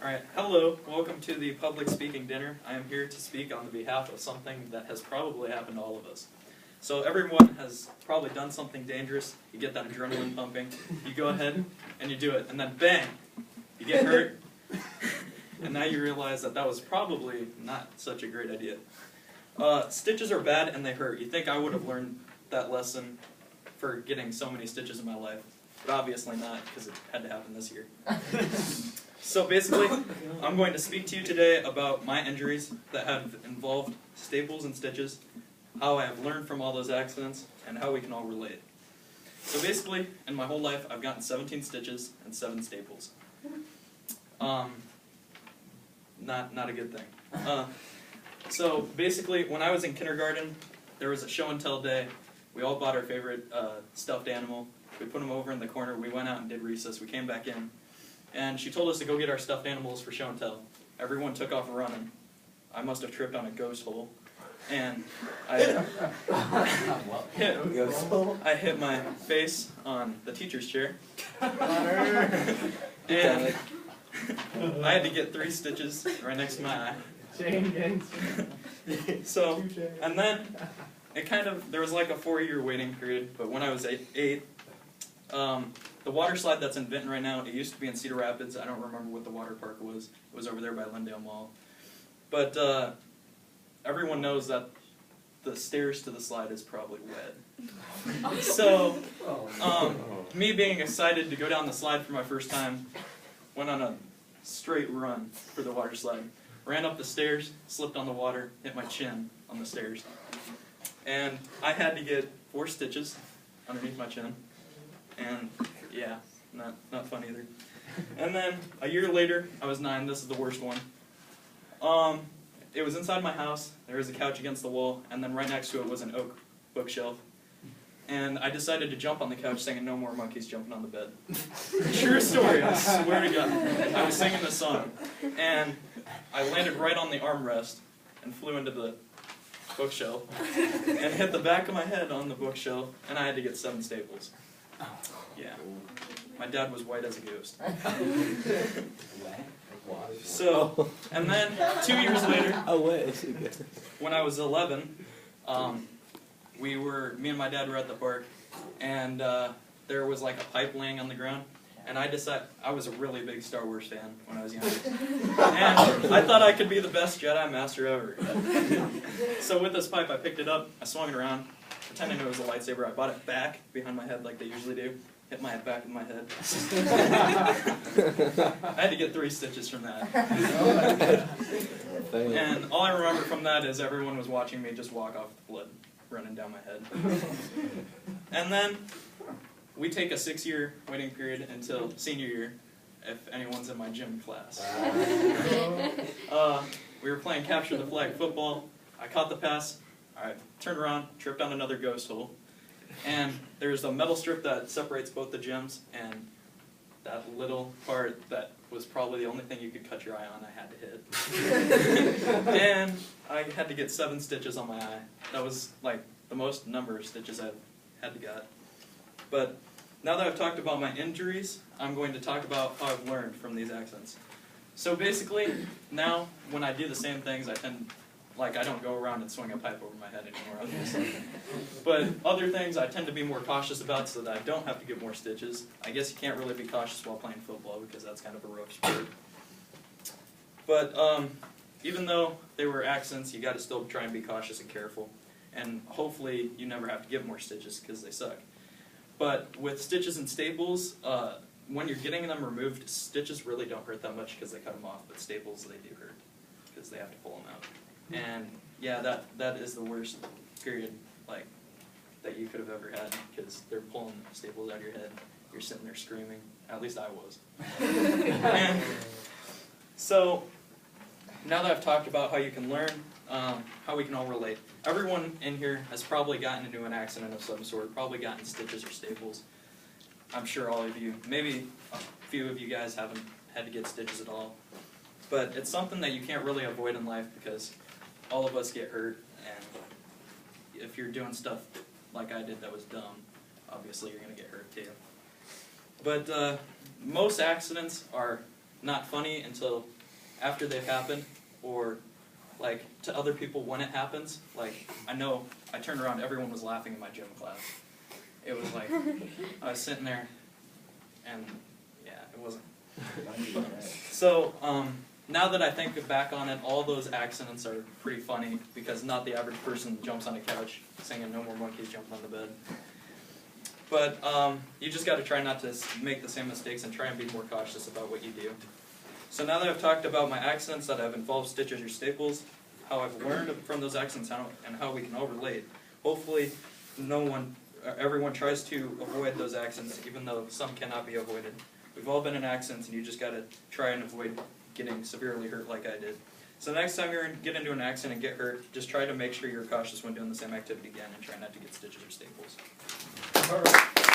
Alright, hello, welcome to the public speaking dinner. I am here to speak on the behalf of something that has probably happened to all of us. So everyone has probably done something dangerous, you get that adrenaline pumping, you go ahead and you do it, and then bang, you get hurt, and now you realize that that was probably not such a great idea. Stitches are bad and they hurt. You think I would have learned that lesson for getting so many stitches in my life, but obviously not, because it had to happen this year. So basically, I'm going to speak to you today about my injuries that have involved staples and stitches, how I have learned from all those accidents, and how we can all relate. So basically, in my whole life, I've gotten 17 stitches and 7 staples. Not a good thing. So basically, when I was in kindergarten, there was a show and tell day. We all bought our favorite stuffed animal. We put them over in the corner. We went out and did recess. We came back in. And she told us to go get our stuffed animals for show and tell. Everyone took off running. I must have tripped on a ghost hole. And I hit my face on the teacher's chair. And I had to get 3 stitches right next to my eye. So, and then it there was like a 4-year waiting period, but when I was 8, the water slide that's in Vinton right now, it used to be in Cedar Rapids. I don't remember what the water park was. It was over there by Lindale Mall. But everyone knows that the stairs to the slide is probably wet. So, me being excited to go down the slide for my first time, went on a straight run for the water slide. Ran up the stairs, slipped on the water, hit my chin on the stairs. And I had to get 4 stitches underneath my chin. And yeah, not fun either. And then a year later, I was 9. This is the worst one. It was inside my house. There was a couch against the wall, and then right next to it was an oak bookshelf. And I decided to jump on the couch singing "No More Monkeys Jumping on the Bed." True story, I swear to God. I was singing this song, and I landed right on the armrest and flew into the bookshelf and hit the back of my head on the bookshelf, and I had to get 7 staples. Yeah. My dad was white as a ghost. So, and then 2 years later, when I was 11, me and my dad were at the park, and there was like a pipe laying on the ground, and I was a really big Star Wars fan when I was younger, and I thought I could be the best Jedi Master ever. So with this pipe, I picked it up, I swung it around, pretending it was a lightsaber. I brought it back behind my head like they usually do. Hit my back of my head. I had to get 3 stitches from that. And all I remember from that is everyone was watching me just walk off with blood running down my head. And then we take a 6-year waiting period until senior year, if anyone's in my gym class. We were playing capture the flag football. I caught the pass. I turned around, tripped on another ghost hole. And there's a metal strip that separates both the gyms, and that little part that was probably the only thing you could cut your eye on, I had to hit. And I had to get 7 stitches on my eye. That was like the most number of stitches I've had to get. But now that I've talked about my injuries, I'm going to talk about how I've learned from these accidents. So basically, now when I do the same things, I don't go around and swing a pipe over my head anymore, obviously. But other things I tend to be more cautious about so that I don't have to get more stitches. I guess you can't really be cautious while playing football because that's kind of a rough sport. But even though they were accidents, you got to still try and be cautious and careful. And hopefully you never have to get more stitches because they suck. But with stitches and staples, when you're getting them removed, stitches really don't hurt that much because they cut them off. But staples, they do hurt because they have to pull them out. And yeah, that is the worst period that you could have ever had because they're pulling staples out of your head. You're sitting there screaming. At least I was. And so now that I've talked about how you can learn, how we can all relate. Everyone in here has probably gotten into an accident of some sort, probably gotten stitches or staples. I'm sure all of you, maybe a few of you guys haven't had to get stitches at all. But it's something that you can't really avoid in life because all of us get hurt, and if you're doing stuff like I did that was dumb, obviously you're going to get hurt too. But most accidents are not funny until after they've happened, or like to other people when it happens. Like, I know I turned around, everyone was laughing in my gym class. It was like, I was sitting there, and yeah, it wasn't. So, now that I think back on it, all those accidents are pretty funny, because not the average person jumps on a couch singing "No More Monkeys Jumping on the Bed." But you just got to try not to make the same mistakes and try and be more cautious about what you do. So now that I've talked about my accidents that have involved stitches or staples, how I've learned from those accidents and how we can all relate, hopefully everyone tries to avoid those accidents, even though some cannot be avoided. We've all been in accidents, and you just got to try and avoid getting severely hurt like I did. So next time you get into an accident and get hurt, just try to make sure you're cautious when doing the same activity again, and try not to get stitches or staples. All right.